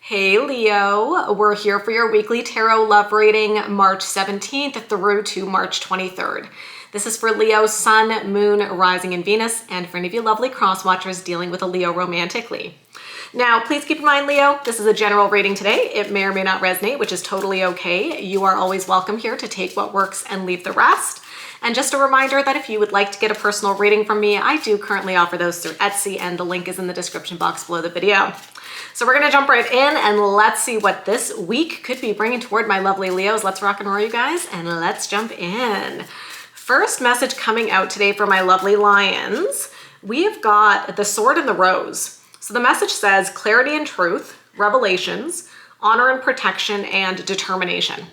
Hey Leo, we're here for your weekly tarot love reading March 17th through to March 23rd. This is for Leo, Sun, Moon, Rising, and Venus, and for any of you lovely cross watchers dealing with a Leo romantically. Now, please keep in mind, Leo, this is a general reading today. It may or may not resonate, which is totally okay. You are always welcome here to take what works and leave the rest. And just a reminder that if you would like to get a personal reading from me, I do currently offer those through Etsy, and the link is in the description box below the video. So we're gonna jump right in and let's see what this week could be bringing toward my lovely Leos. Let's rock and roll, you guys, and let's jump in. First message coming out today for my lovely Lions. We have got the Sword and the Rose. So the message says clarity and truth, revelations, honor and protection, and determination.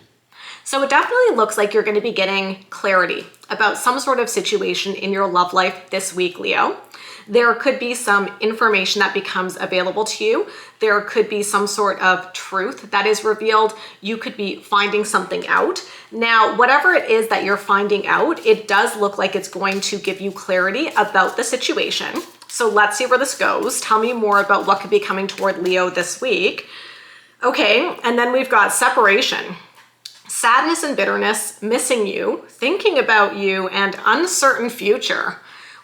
So it definitely looks like you're going to be getting clarity about some sort of situation in your love life this week, Leo. There could be some information that becomes available to you. There could be some sort of truth that is revealed. You could be finding something out. Now, whatever it is that you're finding out, it does look like it's going to give you clarity about the situation. So let's see where this goes. Tell me more about what could be coming toward Leo this week. Okay, and then we've got separation. Sadness and bitterness, missing you, thinking about you, and uncertain future.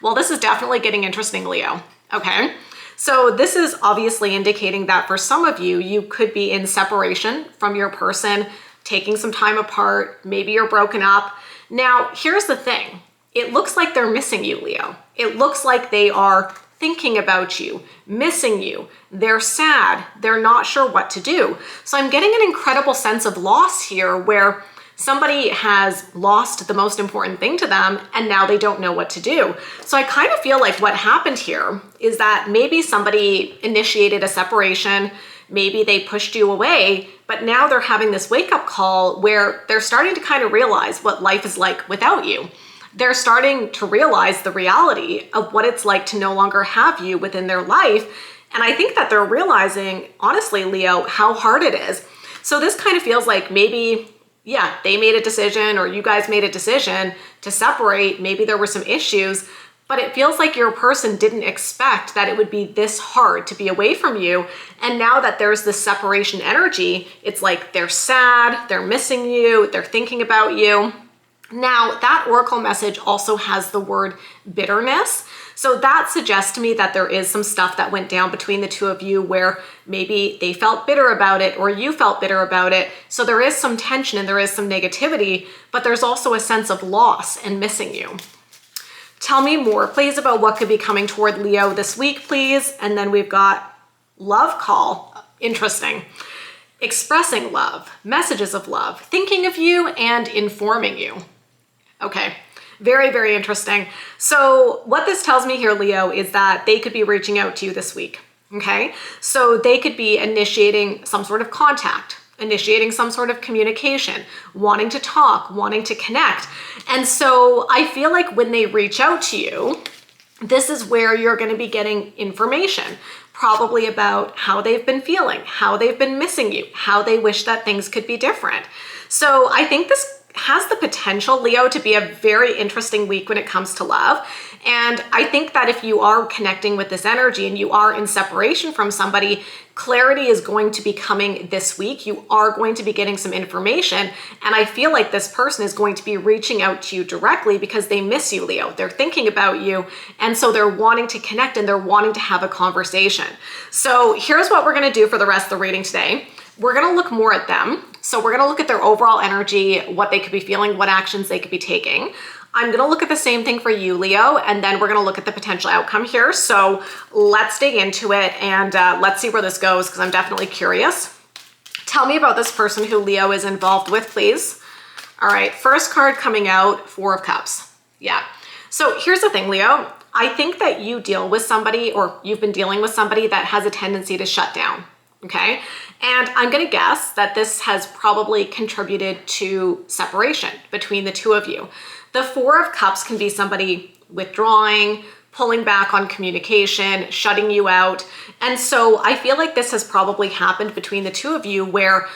Well, this is definitely getting interesting, Leo. Okay, so this is obviously indicating that for some of you, you could be in separation from your person, taking some time apart, maybe you're broken up. Now, here's the thing. It looks like they're missing you, Leo. It looks like they are thinking about you, missing you. They're sad. They're not sure what to do. So I'm getting an incredible sense of loss here where somebody has lost the most important thing to them and now they don't know what to do. So I kind of feel like what happened here is that maybe somebody initiated a separation, maybe they pushed you away, but now they're having this wake-up call where they're starting to kind of realize what life is like without you. They're starting to realize the reality of what it's like to no longer have you within their life. And I think that they're realizing, honestly, Leo, how hard it is. So this kind of feels like maybe, yeah, they made a decision or you guys made a decision to separate. Maybe there were some issues, but it feels like your person didn't expect that it would be this hard to be away from you. And now that there's this separation energy, it's like they're sad, they're missing you, they're thinking about you. Now, that oracle message also has the word bitterness. So that suggests to me that there is some stuff that went down between the two of you where maybe they felt bitter about it or you felt bitter about it. So there is some tension and there is some negativity, but there's also a sense of loss and missing you. Tell me more, please, about what could be coming toward Leo this week, please. And then we've got love call. Interesting. Expressing love, messages of love, thinking of you, and informing you. Okay, very, very interesting. So what this tells me here, Leo, is that they could be reaching out to you this week, okay? So they could be initiating some sort of contact, initiating some sort of communication, wanting to talk, wanting to connect. And so I feel like when they reach out to you, this is where you're going to be getting information, probably about how they've been feeling, how they've been missing you, how they wish that things could be different. So I think this has the potential, Leo, to be a very interesting week when it comes to love. And I think that if you are connecting with this energy and you are in separation from somebody, clarity is going to be coming this week. You are going to be getting some information. And I feel like this person is going to be reaching out to you directly because they miss you, Leo. They're thinking about you. And so they're wanting to connect and they're wanting to have a conversation. So here's what we're going to do for the rest of the reading today. We're going to look more at them. So we're going to look at their overall energy, what they could be feeling, what actions they could be taking. I'm going to look at the same thing for you, Leo, and then we're going to look at the potential outcome here. So let's dig into it and let's see where this goes because I'm definitely curious. Tell me about this person who Leo is involved with, please. All right, first card coming out, Four of Cups. Yeah. So here's the thing, Leo. I think that you deal with somebody or you've been dealing with somebody that has a tendency to shut down. Okay. And I'm going to guess that this has probably contributed to separation between the two of you. The Four of Cups can be somebody withdrawing, pulling back on communication, shutting you out. And so I feel like this has probably happened between the two of you where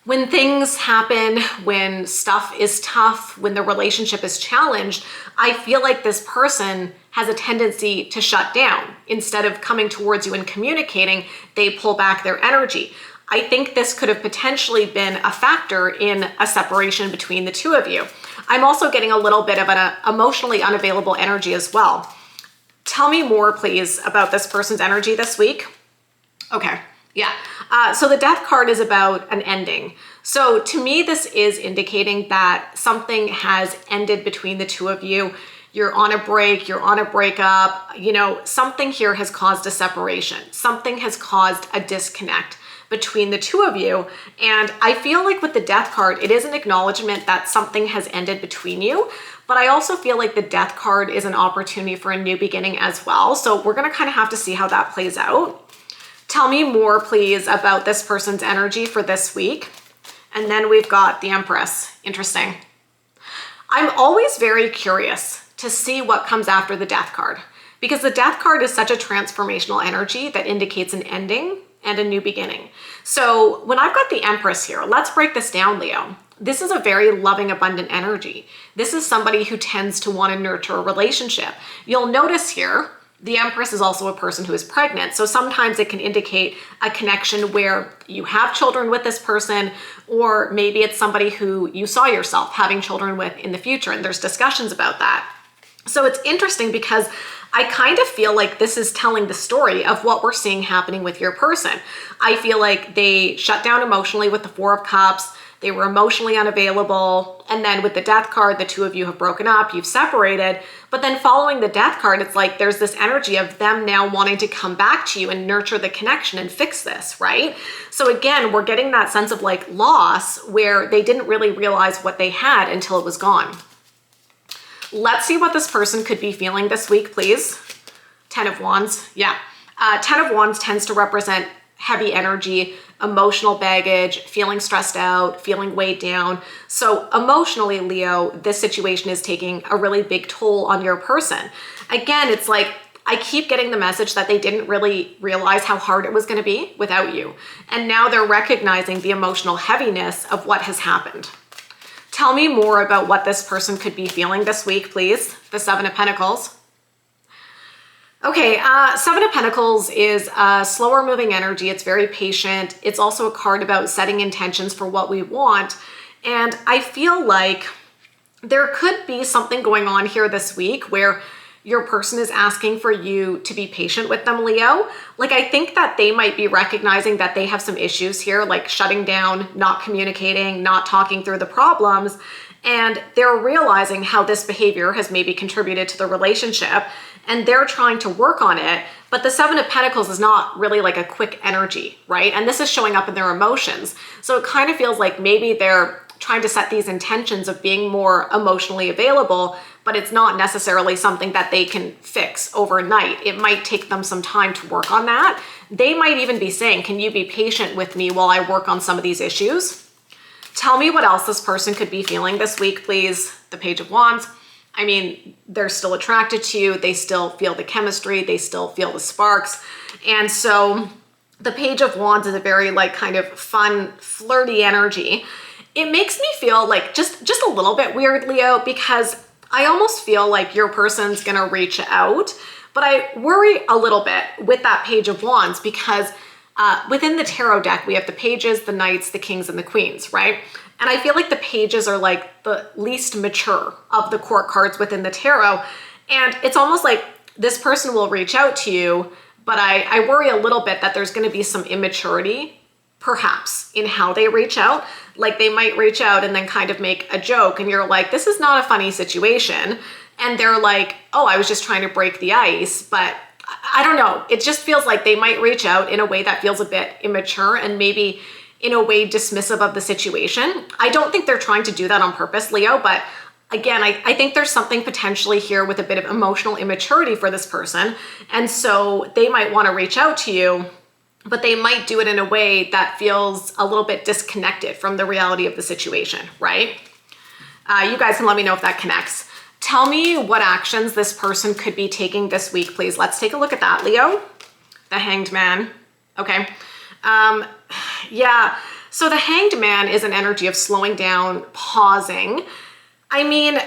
when things happen, when stuff is tough, when the relationship is challenged, I feel like this person has a tendency to shut down. Instead of coming towards you and communicating, they pull back their energy. I think this could have potentially been a factor in a separation between the two of you. I'm also getting a little bit of an emotionally unavailable energy as well. Tell me more, please, about this person's energy this week. Okay, yeah. So the Death card is about an ending. So to me, this is indicating that something has ended between the two of you. You're on a break, you're on a breakup, something here has caused a separation. Something has caused a disconnect between the two of you. And I feel like with the Death card, it is an acknowledgement that something has ended between you. But I also feel like the Death card is an opportunity for a new beginning as well. So we're gonna kind of have to see how that plays out. Tell me more, please, about this person's energy for this week. And then we've got the Empress. Interesting. I'm always very curious to see what comes after the Death card, because the Death card is such a transformational energy that indicates an ending and a new beginning. So when I've got the Empress here, let's break this down, Leo. This is a very loving, abundant energy. This is somebody who tends to want to nurture a relationship. You'll notice here, the Empress is also a person who is pregnant. So sometimes it can indicate a connection where you have children with this person, or maybe it's somebody who you saw yourself having children with in the future, and there's discussions about that. So it's interesting because I kind of feel like this is telling the story of what we're seeing happening with your person. I feel like they shut down emotionally with the Four of Cups. They were emotionally unavailable. And then with the Death card, the two of you have broken up, you've separated. But then following the Death card, it's like there's this energy of them now wanting to come back to you and nurture the connection and fix this, right? So again, we're getting that sense of like loss where they didn't really realize what they had until it was gone. Let's see what this person could be feeling this week, please. 10 of Wands, yeah. 10 of Wands tends to represent heavy energy, emotional baggage, feeling stressed out, feeling weighed down. So emotionally, Leo, this situation is taking a really big toll on your person. Again, it's like, I keep getting the message that they didn't really realize how hard it was going to be without you. And now they're recognizing the emotional heaviness of what has happened. Tell me more about what this person could be feeling this week, please. The Seven of Pentacles. Okay, Seven of Pentacles is a slower moving energy. It's very patient. It's also a card about setting intentions for what we want. And I feel like there could be something going on here this week where your person is asking for you to be patient with them, Leo. Like, I think that they might be recognizing that they have some issues here, like shutting down, not communicating, not talking through the problems. And they're realizing how this behavior has maybe contributed to the relationship, and they're trying to work on it. But the Seven of Pentacles is not really like a quick energy, right? And this is showing up in their emotions. So it kind of feels like maybe they're trying to set these intentions of being more emotionally available, but it's not necessarily something that they can fix overnight. It might take them some time to work on that. They might even be saying, can you be patient with me while I work on some of these issues? Tell me what else this person could be feeling this week, please. The Page of Wands. I mean, they're still attracted to you. They still feel the chemistry. They still feel the sparks. And so the Page of Wands is a very like kind of fun, flirty energy. It makes me feel like just a little bit weird, Leo, because I almost feel like your person's gonna reach out, but I worry a little bit with that Page of Wands because within the tarot deck, we have the pages, the knights, the kings, and the queens, right? And I feel like the pages are like the least mature of the court cards within the tarot. And it's almost like this person will reach out to you, but I worry a little bit that there's gonna be some immaturity perhaps in how they reach out. Like they might reach out and then kind of make a joke and you're like, this is not a funny situation. And they're like, oh, I was just trying to break the ice. But I don't know. It just feels like they might reach out in a way that feels a bit immature and maybe in a way dismissive of the situation. I don't think they're trying to do that on purpose, Leo, but again, I think there's something potentially here with a bit of emotional immaturity for this person. And so they might want to reach out to you, but they might do it in a way that feels a little bit disconnected from the reality of the situation, right? You guys can let me know if that connects. Tell me what actions this person could be taking this week, please. Let's take a look at that, Leo. The Hanged Man. Okay. Yeah. So the Hanged Man is an energy of slowing down, pausing. I mean,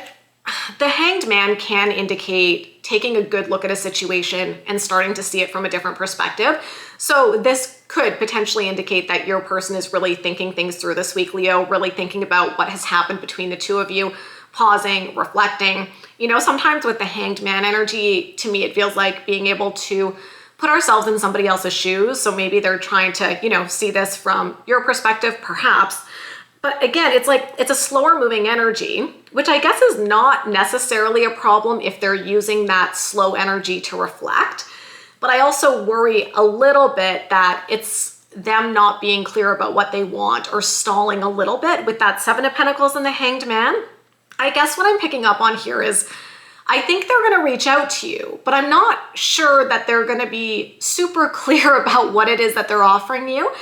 the Hanged Man can indicate taking a good look at a situation and starting to see it from a different perspective. So this could potentially indicate that your person is really thinking things through this week, Leo, really thinking about what has happened between the two of you, pausing, reflecting. You know, sometimes with the Hanged Man energy, to me, it feels like being able to put ourselves in somebody else's shoes. So maybe they're trying to, you know, see this from your perspective, perhaps. But again, it's like, it's a slower moving energy, which I guess is not necessarily a problem if they're using that slow energy to reflect. But I also worry a little bit that it's them not being clear about what they want or stalling a little bit with that Seven of Pentacles and the Hanged Man. I guess what I'm picking up on here is I think they're going to reach out to you, but I'm not sure that they're going to be super clear about what it is that they're offering you.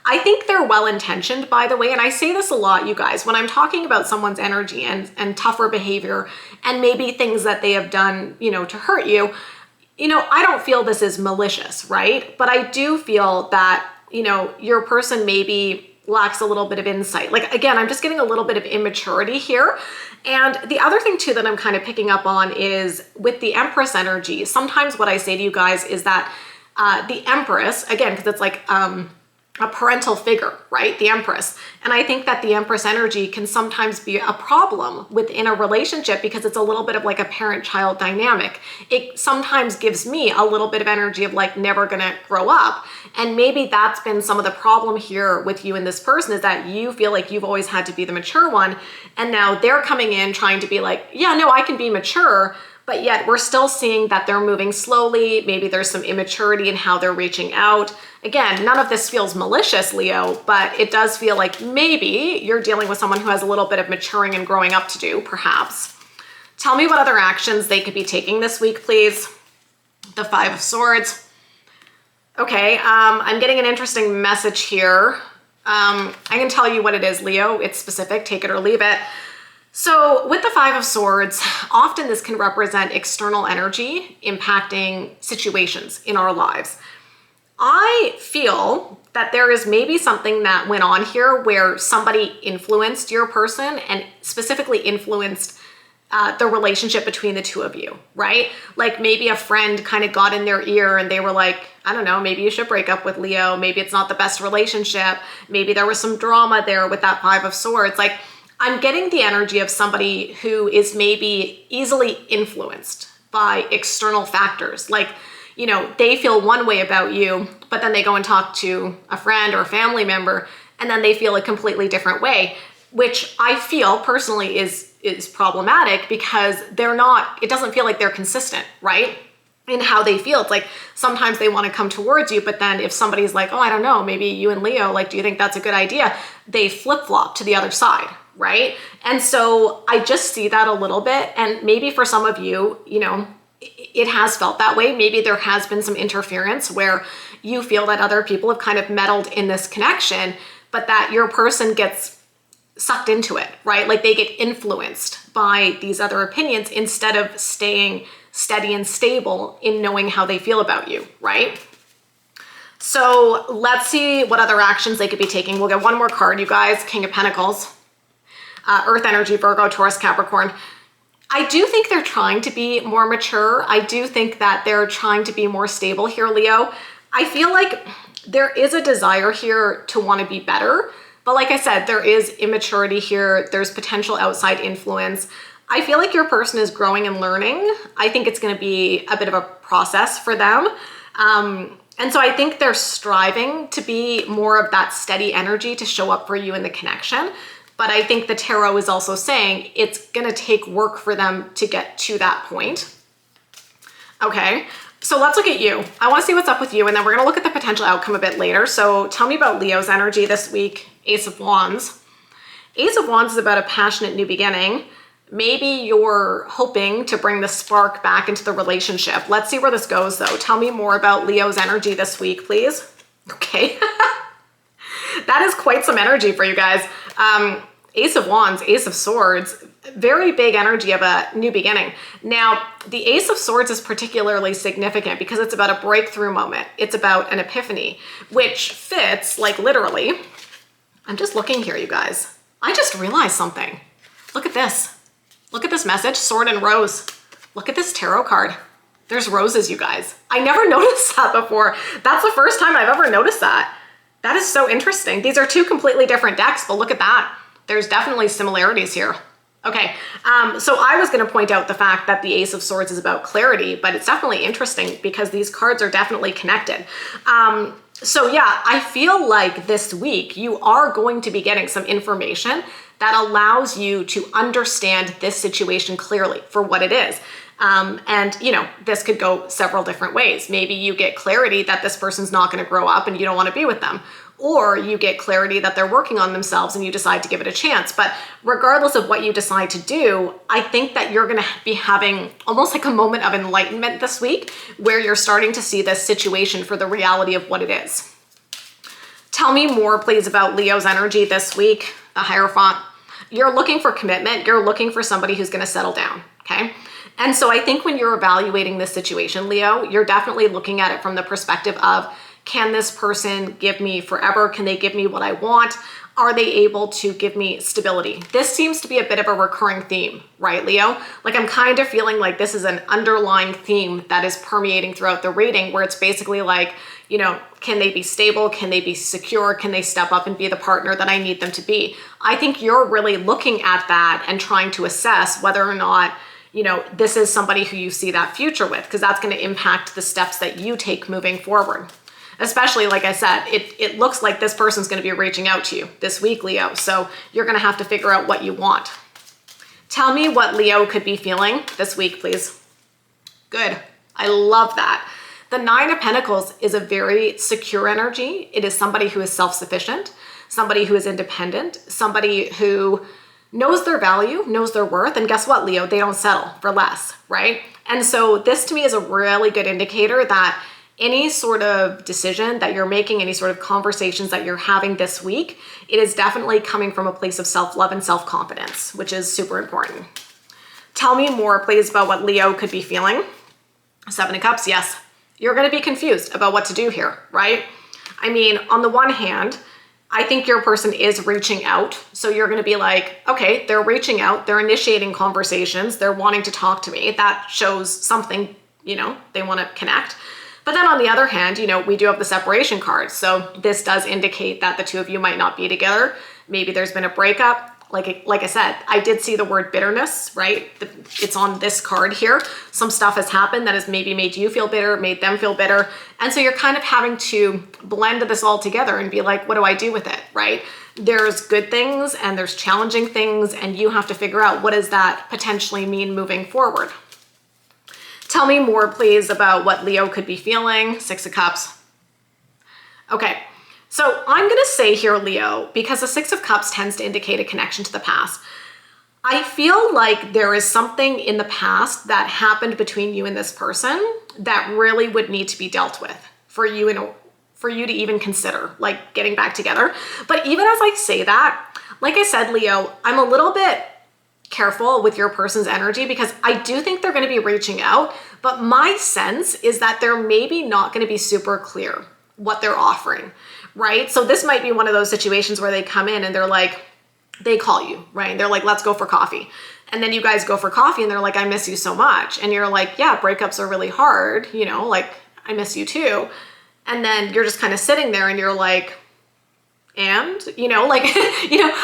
I think they're well-intentioned, by the way, and I say this a lot, you guys, when I'm talking about someone's energy and tougher behavior and maybe things that they have done, you know, to hurt you, you know, I don't feel this is malicious, right? But I do feel that, you know, your person maybe lacks a little bit of insight. Like, again, I'm just getting a little bit of immaturity here. And the other thing too that I'm kind of picking up on is with the Empress energy, sometimes what I say to you guys is that the Empress, again, because it's like a parental figure, right? The Empress. And I think that the Empress energy can sometimes be a problem within a relationship because it's a little bit of like a parent-child dynamic. It sometimes gives me a little bit of energy of like never gonna grow up. And maybe that's been some of the problem here with you and this person, is that you feel like you've always had to be the mature one. And now they're coming in trying to be like, yeah, no, I can be mature. But yet we're still seeing that they're moving slowly. Maybe there's some immaturity in how they're reaching out. Again, none of this feels malicious, Leo, but it does feel like maybe you're dealing with someone who has a little bit of maturing and growing up to do, perhaps. Tell me what other actions they could be taking this week, please. The Five of Swords. Okay, I'm getting an interesting message here. I can tell you what it is, Leo. It's specific, take it or leave it. So with the Five of Swords, often this can represent external energy impacting situations in our lives. I feel that there is maybe something that went on here where somebody influenced your person and specifically influenced the relationship between the two of you, right? Like maybe a friend kind of got in their ear and they were like, I don't know, maybe you should break up with Leo. Maybe it's not the best relationship. Maybe there was some drama there with that Five of Swords. Like, I'm getting the energy of somebody who is maybe easily influenced by external factors. Like, you know, they feel one way about you, but then they go and talk to a friend or a family member, and then they feel a completely different way, which I feel personally is problematic because it doesn't feel like they're consistent, right? In how they feel. It's like sometimes they want to come towards you, but then if somebody's like, oh, I don't know, maybe you and Leo, like, do you think that's a good idea? They flip-flop to the other side, right? And so I just see that a little bit. And maybe for some of you, you know, it has felt that way. Maybe there has been some interference where you feel that other people have kind of meddled in this connection, but that your person gets sucked into it, right? Like they get influenced by these other opinions instead of staying steady and stable in knowing how they feel about you, right? So let's see what other actions they could be taking. We'll get one more card, you guys. King of Pentacles, Earth energy, Virgo, Taurus, Capricorn. I do think they're trying to be more mature. I do think that they're trying to be more stable here, Leo. I feel like there is a desire here to want to be better. But like I said, there is immaturity here. There's potential outside influence. I feel like your person is growing and learning. I think it's going to be a bit of a process for them. And so I think they're striving to be more of that steady energy to show up for you in the connection. But I think the tarot is also saying it's going to take work for them to get to that point. Okay, so let's look at you. I want to see what's up with you, and then we're going to look at the potential outcome a bit later. So tell me about Leo's energy this week. Ace of Wands. Ace of Wands is about a passionate new beginning. Maybe you're hoping to bring the spark back into the relationship. Let's see where this goes, though. Tell me more about Leo's energy this week, please. Okay. That is quite some energy for you guys. Ace of Wands, Ace of Swords, very big energy of a new beginning. Now, the Ace of Swords is particularly significant because it's about a breakthrough moment. It's about an epiphany, which fits, like literally. I'm just looking here, you guys. I just realized something. Look at this. Look at this message, Sword and Rose. Look at this tarot card. There's roses, you guys. I never noticed that before. That's the first time I've ever noticed that. That is so interesting. These are two completely different decks, but look at that. There's definitely similarities here. Okay, so I was going to point out the fact that the Ace of Swords is about clarity, but it's definitely interesting because these cards are definitely connected. So yeah, I feel like this week you are going to be getting some information that allows you to understand this situation clearly for what it is. And you know, this could go several different ways. Maybe you get clarity that this person's not going to grow up and you don't want to be with them. Or you get clarity that they're working on themselves and you decide to give it a chance. But regardless of what you decide to do, I think that you're going to be having almost like a moment of enlightenment this week where you're starting to see this situation for the reality of what it is. Tell me more, please, about Leo's energy this week, the Hierophant. You're looking for commitment. You're looking for somebody who's going to settle down, okay? And so I think when you're evaluating this situation, Leo, you're definitely looking at it from the perspective of, can this person give me forever? Can they give me what I want? Are they able to give me stability? This seems to be a bit of a recurring theme, right, Leo? Like I'm kind of feeling like this is an underlying theme that is permeating throughout the reading where it's basically like, you know, can they be stable? Can they be secure? Can they step up and be the partner that I need them to be? I think you're really looking at that and trying to assess whether or not, you know, this is somebody who you see that future with, because that's going to impact the steps that you take moving forward. Especially, like I said, it looks like this person's going to be reaching out to you this week, Leo. So you're going to have to figure out what you want. Tell me what Leo could be feeling this week, please. Good. I love that. The Nine of Pentacles is a very secure energy. It is somebody who is self-sufficient, somebody who is independent, somebody who knows their value, knows their worth. And guess what, Leo? They don't settle for less, right? And so this to me is a really good indicator that any sort of decision that you're making, any sort of conversations that you're having this week, it is definitely coming from a place of self-love and self-confidence, which is super important. Tell me more, please, about what Leo could be feeling. Seven of Cups, yes. You're going to be confused about what to do here, right? I mean, on the one hand, I think your person is reaching out. So you're going to be like, okay, they're reaching out, they're initiating conversations, they're wanting to talk to me. That shows something, you know, they want to connect. But then on the other hand, you know, we do have the separation card. So this does indicate that the two of you might not be together. Maybe there's been a breakup. Like I said, I did see the word bitterness, right? It's on this card here. Some stuff has happened that has maybe made you feel bitter, made them feel bitter. And so you're kind of having to blend this all together and be like, what do I do with it, right? There's good things and there's challenging things, and you have to figure out what does that potentially mean moving forward. Tell me more, please, about what Leo could be feeling. Six of Cups. Okay, so I'm going to say here, Leo, because the Six of Cups tends to indicate a connection to the past. I feel like there is something in the past that happened between you and this person that really would need to be dealt with for you to even consider like getting back together. But even as I say that, like I said, Leo, I'm a little bit careful with your person's energy because I do think they're going to be reaching out, but my sense is that they're maybe not going to be super clear what they're offering, right? So this might be one of those situations where they come in and they're like, they call you, right? They're like, let's go for coffee. And then you guys go for coffee and they're like, I miss you so much. And you're like, yeah, breakups are really hard, you know, like I miss you too. And then you're just kind of sitting there and you're like, and, you know, like,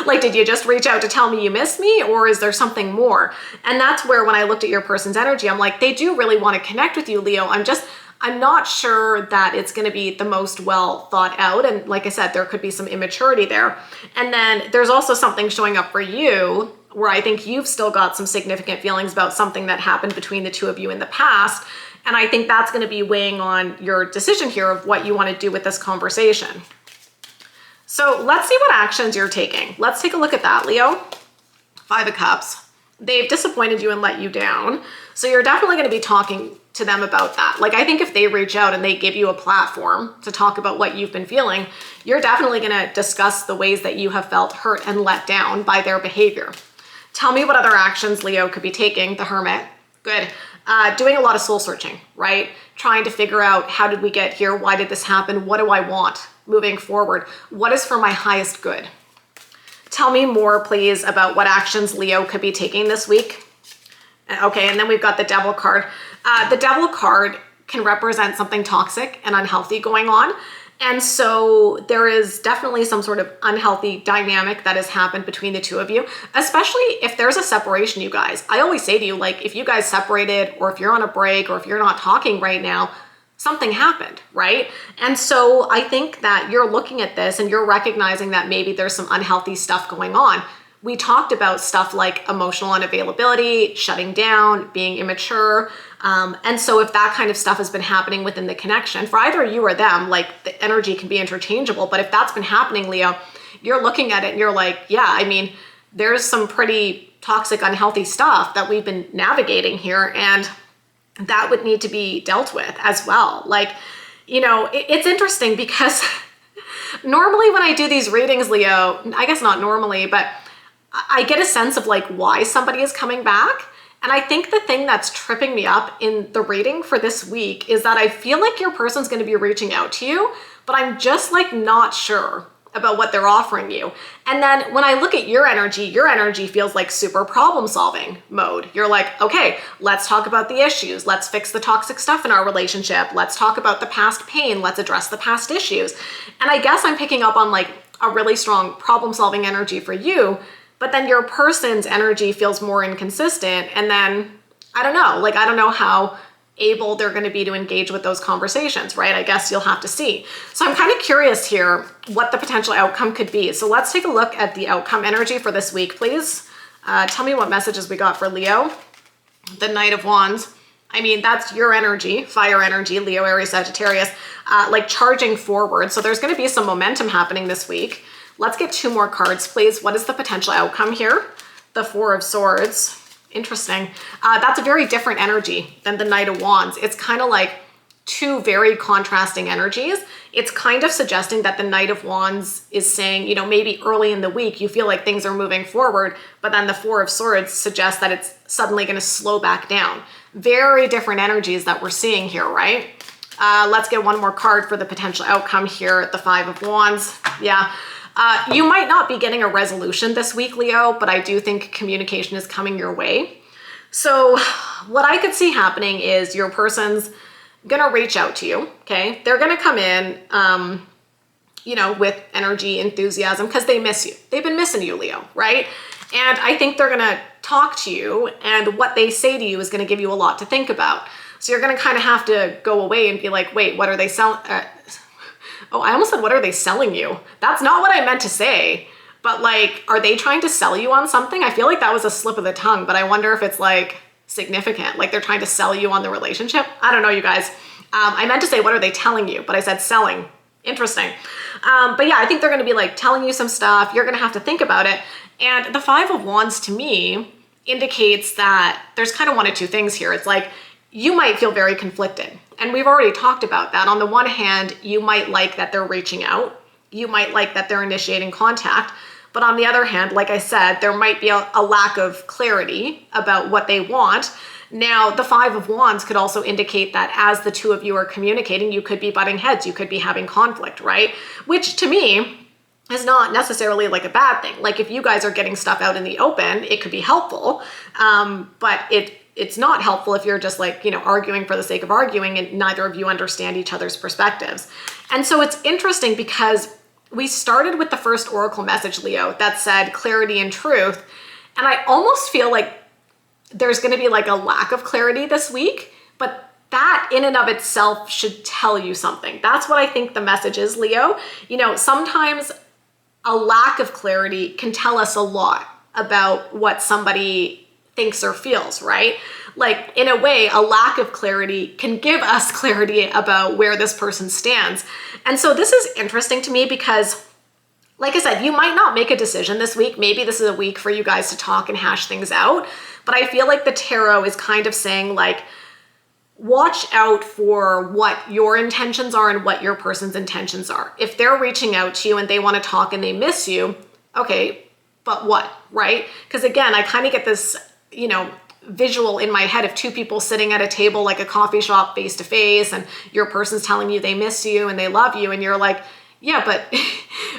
like, did you just reach out to tell me you miss me, or is there something more? And that's where, when I looked at your person's energy, I'm like, they do really want to connect with you, Leo. I'm not sure that it's going to be the most well thought out. And like I said, there could be some immaturity there. And then there's also something showing up for you where I think you've still got some significant feelings about something that happened between the two of you in the past. And I think that's going to be weighing on your decision here of what you want to do with this conversation. So let's see what actions you're taking. Let's take a look at that, Leo. Five of Cups. They've disappointed you and let you down. So you're definitely going to be talking to them about that. Like, I think if they reach out and they give you a platform to talk about what you've been feeling, you're definitely going to discuss the ways that you have felt hurt and let down by their behavior. Tell me what other actions Leo could be taking. The Hermit. Good. Doing a lot of soul searching, right? Trying to figure out, how did we get here? Why did this happen? What do I want moving forward? What is for my highest good? Tell me more, please, about what actions Leo could be taking this week. Okay, and then we've got the Devil card. The Devil card can represent something toxic and unhealthy going on. And so there is definitely some sort of unhealthy dynamic that has happened between the two of you, especially if there's a separation, you guys. I always say to you, like, if you guys separated, or if you're on a break, or if you're not talking right now, something happened, right? And so I think that you're looking at this and you're recognizing that maybe there's some unhealthy stuff going on. We talked about stuff like emotional unavailability, shutting down, being immature. And so if that kind of stuff has been happening within the connection, for either you or them, like the energy can be interchangeable. But if that's been happening, Leo, you're looking at it and you're like, yeah, I mean, there's some pretty toxic, unhealthy stuff that we've been navigating here. And that would need to be dealt with as well. Like, you know, it's interesting because normally when I do these readings, Leo, I guess not normally, but I get a sense of like why somebody is coming back. And I think the thing that's tripping me up in the reading for this week is that I feel like your person's going to be reaching out to you, but I'm just like not sure about what they're offering you. And then when I look at your energy feels like super problem solving mode. You're like, okay, let's talk about the issues. Let's fix the toxic stuff in our relationship. Let's talk about the past pain. Let's address the past issues. And I guess I'm picking up on like a really strong problem solving energy for you. But then your person's energy feels more inconsistent. And then I don't know, like, I don't know how able they're going to be to engage with those conversations, right? I guess you'll have to see. So I'm kind of curious here what the potential outcome could be. So let's take a look at the outcome energy for this week, please. Tell me what messages we got for Leo. The Knight of Wands. I mean, that's your energy, fire energy, Leo, Aries, Sagittarius, like charging forward. So there's going to be some momentum happening this week. Let's get 2 more cards, please. What is the potential outcome here? The Four of Swords. Interesting. That's a very different energy than the Knight of Wands. It's kind of like 2 very contrasting energies. It's kind of suggesting that the Knight of Wands is saying, you know, maybe early in the week you feel like things are moving forward, but then the Four of Swords suggests that it's suddenly going to slow back down. Very different energies that we're seeing here, right? Let's get 1 more card for the potential outcome here. The Five of Wands. Yeah. You might not be getting a resolution this week, Leo, but I do think communication is coming your way. So what I could see happening is your person's going to reach out to you, okay? They're going to come in, you know, with energy, enthusiasm, because they miss you. They've been missing you, Leo, right? And I think they're going to talk to you, and what they say to you is going to give you a lot to think about. So you're going to kind of have to go away and be like, wait, what are they selling? Oh, I almost said, what are they selling you? That's not what I meant to say. But like, are they trying to sell you on something? I feel like that was a slip of the tongue, but I wonder if it's like significant. Like they're trying to sell you on the relationship. I don't know, you guys. I meant to say, what are they telling you? But I said selling. Interesting. But yeah, I think they're going to be like telling you some stuff. You're going to have to think about it. And the Five of Wands to me indicates that there's kind of 1 of 2 things here. It's like, you might feel very conflicted. And we've already talked about that. On the one hand, you might like that they're reaching out. You might like that they're initiating contact. But on the other hand, like I said, there might be a lack of clarity about what they want. Now, the Five of Wands could also indicate that as the 2 of you are communicating, you could be butting heads. You could be having conflict, right? Which to me is not necessarily like a bad thing. Like if you guys are getting stuff out in the open, it could be helpful. But it's not helpful if you're just like, you know, arguing for the sake of arguing and neither of you understand each other's perspectives. And so it's interesting because we started with the first oracle message, Leo, that said clarity and truth. And I almost feel like there's going to be like a lack of clarity this week, but that in and of itself should tell you something. That's what I think the message is, Leo. You know, sometimes a lack of clarity can tell us a lot about what somebody thinks or feels, right? Like in a way, a lack of clarity can give us clarity about where this person stands. And so this is interesting to me because, like I said, you might not make a decision this week. Maybe this is a week for you guys to talk and hash things out. But I feel like the tarot is kind of saying like, watch out for what your intentions are and what your person's intentions are. If they're reaching out to you and they want to talk and they miss you, okay, but what, right? Because again, I kind of get this, you know, visual in my head of 2 people sitting at a table like a coffee shop face to face, and your person's telling you they miss you and they love you, and you're like, yeah, but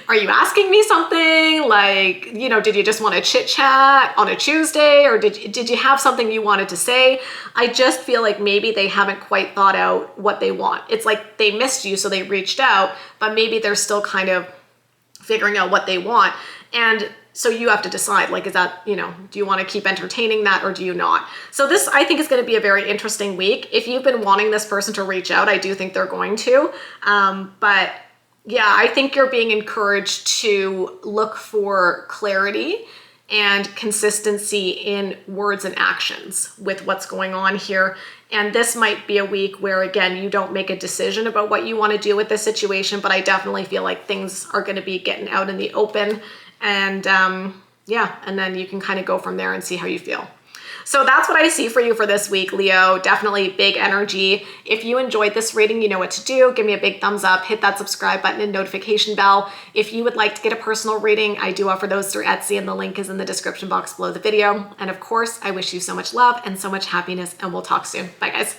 are you asking me something? Like, did you just want to chit chat on a Tuesday, or did you have something you wanted to say? I just feel like maybe they haven't quite thought out what they want. It's like they missed you, so they reached out, but maybe they're still kind of figuring out what they want. And so you have to decide, like, is that, do you want to keep entertaining that or do you not? So this, I think, is going to be a very interesting week. If you've been wanting this person to reach out, I do think they're going to. But yeah, I think you're being encouraged to look for clarity and consistency in words and actions with what's going on here. And this might be a week where, again, you don't make a decision about what you want to do with this situation, but I definitely feel like things are going to be getting out in the open. And yeah, and then you can kind of go from there and see how you feel. So that's what I see for you for this week, Leo. Definitely big energy. If you enjoyed this reading, you know what to do. Give me a big thumbs up, hit that subscribe button and notification bell. If you would like to get a personal reading, I do offer those through Etsy, and the link is in the description box below the video. And of course, I wish you so much love and so much happiness, and we'll talk soon. Bye, guys.